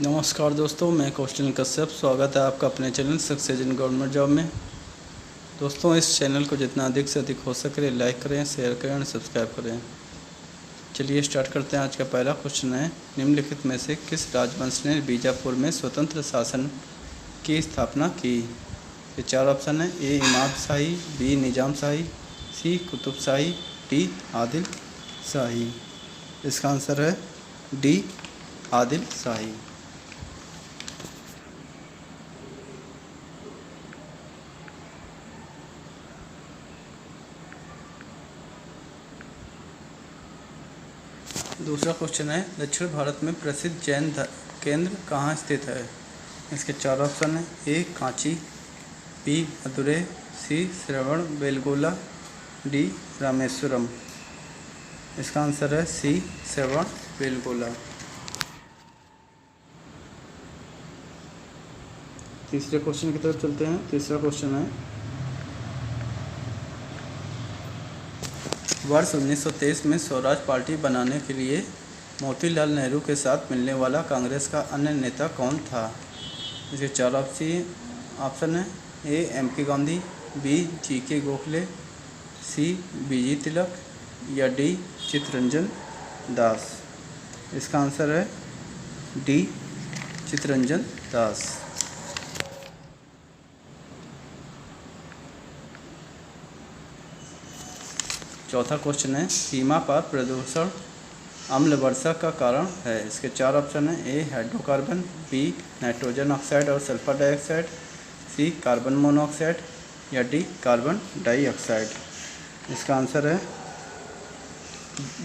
नमस्कार दोस्तों, मैं कौशल कश्यप। स्वागत है आपका अपने channel success in government job में। दोस्तों, इस चैनल को जितना अधिक से अधिक हो सके लाइक करें, शेयर करें और सब्सक्राइब करें। चलिए स्टार्ट करते हैं। आज का पहला क्वेश्चन है, निम्नलिखित में से किस राजवंश ने बीजापुर में स्वतंत्र शासन की स्थापना की? ये चार ऑप्शन है। ए इमाद शाही, बी निजाम शाही, सी कुतुब शाही, डी आदिल शाही। इसका आंसर है डी आदिल शाही। दूसरा क्वेश्चन है, दक्षिण भारत में प्रसिद्ध जैन केंद्र कहाँ स्थित है? इसके चार ऑप्शन हैं। ए कांची, बी मदुरै, सी श्रवण बेलगोला, डी रामेश्वरम। इसका आंसर है सी श्रवण बेलगोला। तीसरे क्वेश्चन की तरफ चलते हैं। तीसरा क्वेश्चन है, वर्ष 1923 में स्वराज पार्टी बनाने के लिए मोतीलाल नेहरू के साथ मिलने वाला कांग्रेस का अन्य नेता कौन था? इसके चार ऑप्शन है। A M K. Gandhi, B G K. Gokhale, C B G. Tilak या डी चित्तरंजन दास। इसका आंसर है डी चित्तरंजन दास। चौथा क्वेश्चन है, सीमा पार प्रदूषण अम्ल वर्षा का कारण है। इसके चार ऑप्शन हैं। ए हाइड्रोकार्बन, बी नाइट्रोजन ऑक्साइड और सल्फर डाइऑक्साइड, सी कार्बन मोनोऑक्साइड या डी कार्बन डाइऑक्साइड। इसका आंसर है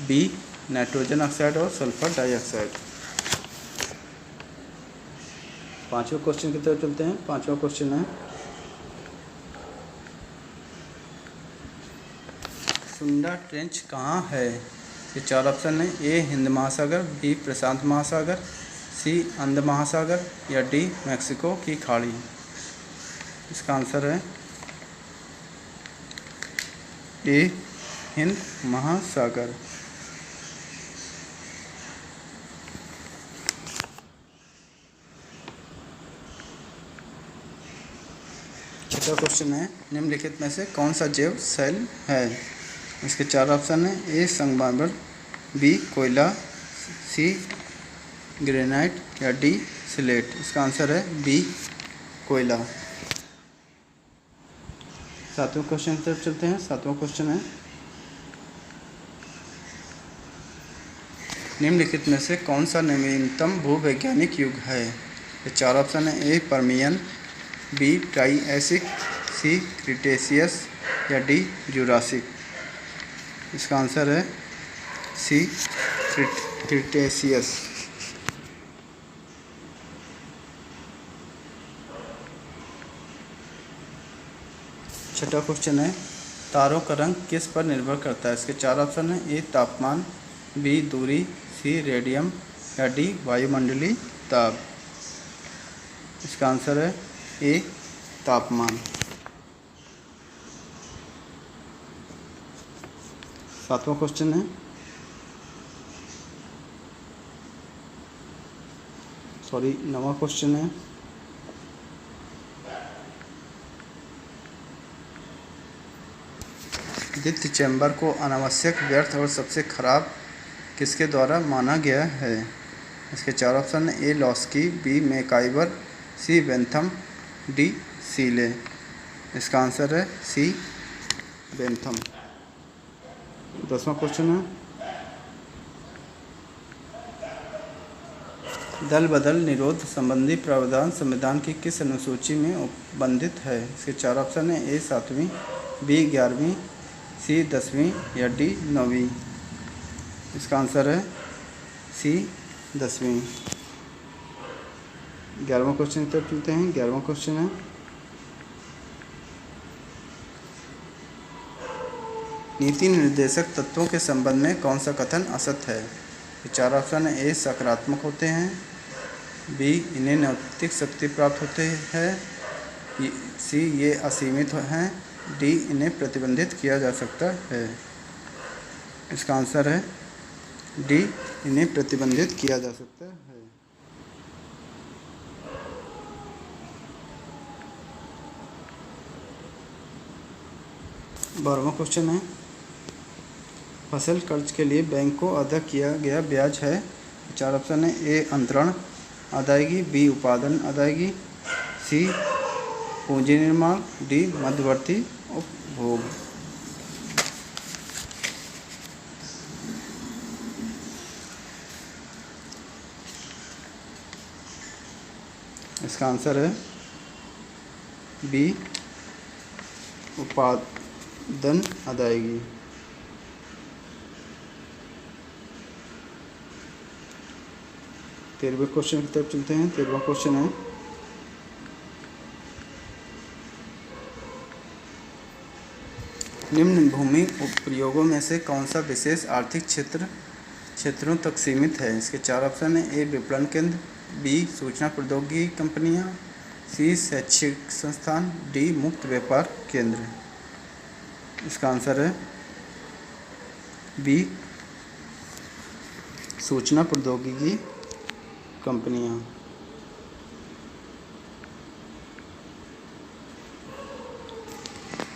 बी नाइट्रोजन ऑक्साइड और सल्फर डाइऑक्साइड। पांचवें क्वेश्चन की तरफ चलते हैं। पांचवा क्वेश्चन है, सुंडा ट्रेंच कहाँ है? ये चार ऑप्शन है। ए हिंद महासागर, बी प्रशांत महासागर, सी अंध महासागर या डी मैक्सिको की खाड़ी। इसका आंसर है ए हिंद महासागर। छठा क्वेश्चन है, निम्नलिखित में से कौन सा जैव सेल है? इसके चार ऑप्शन हैं। ए संगमरमर, बी कोयला, सी ग्रेनाइट या डी सिलेट। इसका आंसर है बी कोयला। सातवें क्वेश्चन की तरफ चलते हैं। सातवां क्वेश्चन है, निम्नलिखित में से कौन सा नवीनतम भूवैज्ञानिक युग है? ये चार ऑप्शन है। ए परमियन, बी ट्राइएसिक, सी क्रिटेशियस या डी जुरासिक। इसका आंसर है सी क्रिटेशियस। छठा क्वेश्चन है, तारों का रंग किस पर निर्भर करता है? इसके चार ऑप्शन हैं। ए तापमान, बी दूरी, सी रेडियम या डी वायुमंडलीय दाब। इसका आंसर है ए तापमान। सातवां क्वेश्चन है, नवां क्वेश्चन है, द्वितीय चैम्बर को अनावश्यक, व्यर्थ और सबसे खराब किसके द्वारा माना गया है? इसके चार ऑप्शन हैं। ए लॉस्की, बी मैकाइवर, सी बेंथम, डी सीले। इसका आंसर है सी बेंथम। 10वां क्वेश्चन है, दल बदल निरोध संबंधी प्रावधान संविधान की किस अनुसूची में उपबंधित है? इसके चार ऑप्शन हैं। ए 7वीं, बी 11वीं, सी 10वीं या डी 9वीं। इसका आंसर है सी 10वीं। 11वां क्वेश्चन की तरफ चलते हैं। 11वां क्वेश्चन है, नीति निर्देशक तत्वों के संबंध में कौन सा कथन असत्य है? ये चार ऑप्शन है। ए सकारात्मक होते हैं, बी इन्हें नैतिक शक्ति प्राप्त होते हैं, सी ये असीमित हैं, डी इन्हें प्रतिबंधित किया जा सकता है। इसका आंसर है डी इन्हें प्रतिबंधित किया जा सकता है। 12वां क्वेश्चन है, फसल कर्ज के लिए बैंक को अदा किया गया ब्याज है। 4 ऑप्शन है। ए अंतरण अदायगी, बी उत्पादन अदायगी, सी पूंजी निर्माण, डी मध्यवर्ती उपभोग। इसका आंसर है बी उत्पादन अदायगी। 13वें क्वेश्चन की तरफ चलते हैं। 13वां क्वेश्चन है, निम्न भूमि उपयोगों में से कौन सा विशेष आर्थिक क्षेत्रों तक सीमित है। इसके 4 ऑप्शन है। ए विपणन केंद्र, बी सूचना प्रौद्योगिकी कंपनियां, सी शैक्षिक संस्थान, डी मुक्त व्यापार केंद्र। इसका आंसर है बी सूचना प्रौद्योगिकी कंपनियां।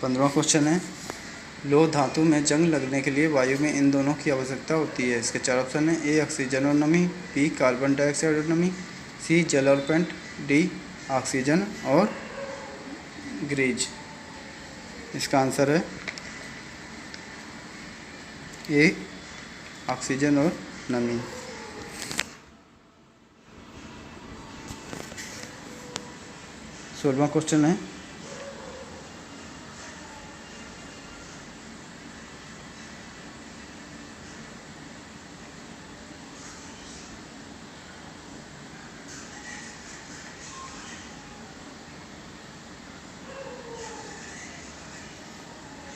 15वां क्वेश्चन है, लोह धातु में जंग लगने के लिए वायु में इन दोनों की आवश्यकता होती है। इसके 4 ऑप्शन है। ए ऑक्सीजन और नमी, बी कार्बन डाइऑक्साइड और नमी, सी जल और पेंट, डी ऑक्सीजन और ग्रीज। इसका आंसर है ए ऑक्सीजन और नमी। 16वां क्वेश्चन है,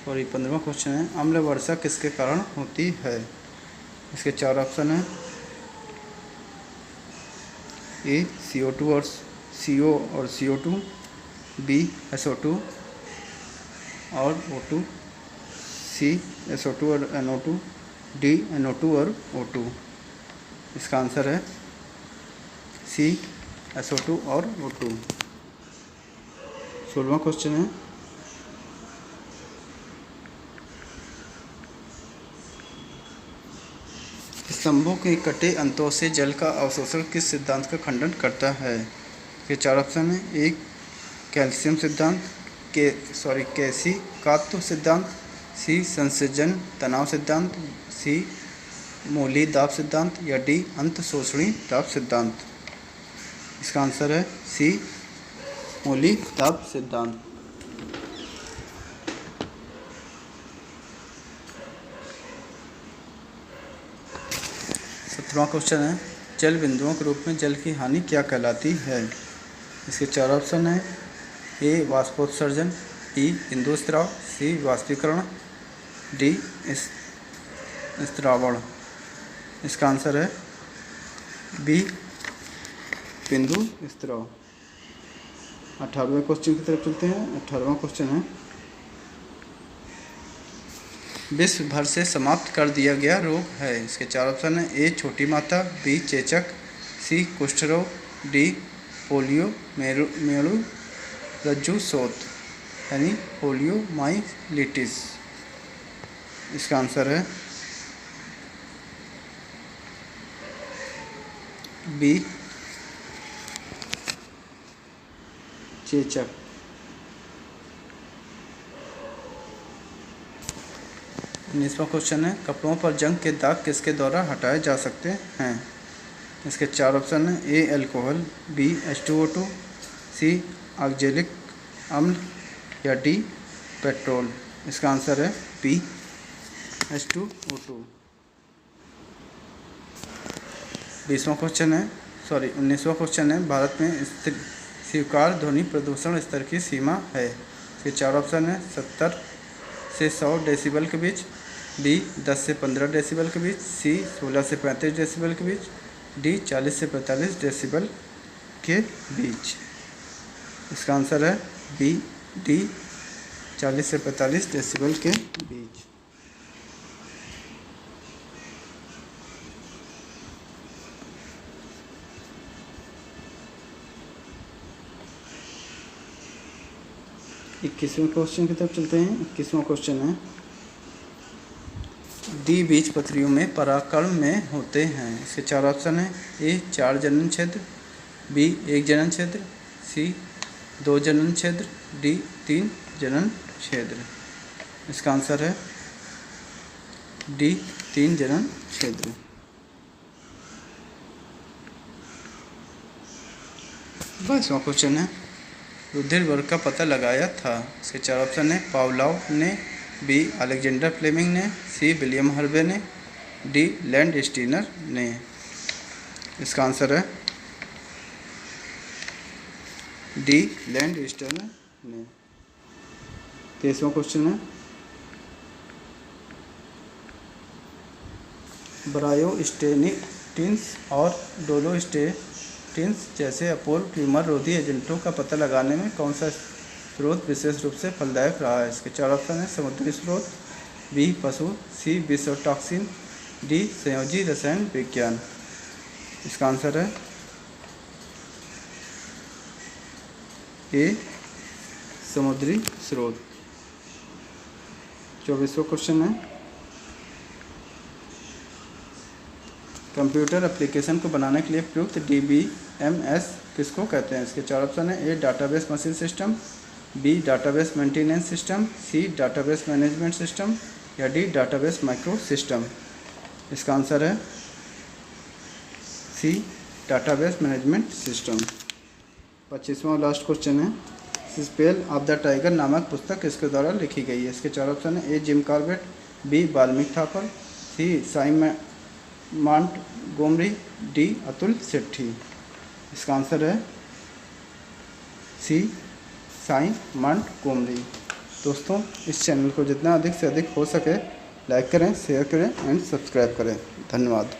सॉरी 15वां क्वेश्चन है, अम्ल वर्षा किसके कारण होती है। इसके 4 ऑप्शन है। ए CO2 और CO और CO2, बी SO2 और O2, सी SO2 और NO2, डी NO2 और O2। इसका आंसर है सी SO2 और O2। 16वां क्वेश्चन है, स्तंभों के कटे अंतों से जल का अवशोषण किस सिद्धांत का खंडन करता है। ये 4 ऑप्शन है। ए कैल्शियम सिद्धांत, कैसिकात्व सिद्धांत, सी संसर्जन तनाव सिद्धांत, सी मूली दाब सिद्धांत या डी अंत शोषणी दाब सिद्धांत। इसका आंसर है सी मूली दाब सिद्धांत। 17वां क्वेश्चन है, जल बिंदुओं के रूप में जल की हानि क्या कहलाती है। इसके 4 ऑप्शन है। ए वाष्पोत्सर्जन, बी बिंदु स्त्राव, सी वाष्पीकरण, डी स्त्रावण। इसका आंसर है बी बिंदु स्त्राव। 18वें क्वेश्चन की तरफ चलते हैं। 18वां क्वेश्चन है, विश्व भर से समाप्त कर दिया गया रोग है। इसके 4 ऑप्शन है। ए छोटी माता, बी चेचक, सी कुष्ठ रोग, डी पोलियो मेरू रज्जु शोथ यानी पोलियोमाइलिटिस। इसका आंसर है बी चेचक। 19वां क्वेश्चन है, कपड़ों पर जंग के दाग किसके द्वारा हटाए जा सकते हैं। इसके 4 ऑप्शन हैं। ए अल्कोहल, बी H2O2, सी ऑक्जेलिक अम्ल या डी पेट्रोल। इसका आंसर है बी H2O2। 19वां क्वेश्चन है, भारत में स्वीकार ध्वनि प्रदूषण स्तर की सीमा है। इसके 4 ऑप्शन है। 70 से 100 डेसिबल के बीच, बी 10 से 15 डेसिबल के बीच, सी 16 से 35 डेसिबल के बीच, डी 40 से 45 डेसिबल के बीच। इसका आंसर है बी डी 40 से 45 डेसिबल के बीच। 21वें क्वेश्चन की तरफ चलते हैं। 21वां क्वेश्चन है, डी बीजपत्रियों में परागकण में होते हैं। इसके 4 ऑप्शन हैं। ए 4 जनन क्षेत्र, बी 1 जनन क्षेत्र, सी 2 जनन क्षेत्र, डी 3 जनन क्षेत्र। इसका आंसर है डी 3 जनन क्षेत्र। 22वां क्वेश्चन है, रुधिर वर्ग का पता लगाया था। इसके 4 ऑप्शन है। पावलोव ने, बी अलेक्जेंडर फ्लेमिंग ने, सी विलियम हर्वे ने, डी लैंड स्टीनर ने। इसका आंसर है डी लैंड स्टीनर ने। 23वां क्वेश्चन है, ब्रायोस्टेटिन्स और डोलोस्टेटिन्स जैसे अपोल ट्यूमर रोधी एजेंटों का पता लगाने में कौन सा स्रोत विशेष रूप से फलदायक रहा है। इसके 4 ऑप्शन हैं। समुद्री स्रोत, बी पशु, सी विषव टॉक्सिन, डी संयोजी रसायन विज्ञान। इसका आंसर है ए समुद्री स्रोत। 24वां क्वेश्चन है, कंप्यूटर एप्लीकेशन को बनाने के लिए प्रयुक्त DBMS किसको कहते हैं। इसके 4 ऑप्शन है। A database machine system, B database maintenance system, C database management system, या डी डाटाबेस माइक्रो सिस्टम। इसका आंसर है सी डाटाबेस मैनेजमेंट सिस्टम। 25वां लास्ट क्वेश्चन है, स्पेल ऑफ द टाइगर नामक पुस्तक किसके द्वारा लिखी गई है। इसके 4 ऑप्शन है। A Jim Corbett, B Valmiki Thapar, C Simon Montgomery, D Atul Sethi. इसका आंसर है सी साइमन मॉन्टगोमरी। दोस्तों, इस चैनल को जितना अधिक से अधिक हो सके लाइक करें, शेयर करें एंड सब्सक्राइब करें। धन्यवाद।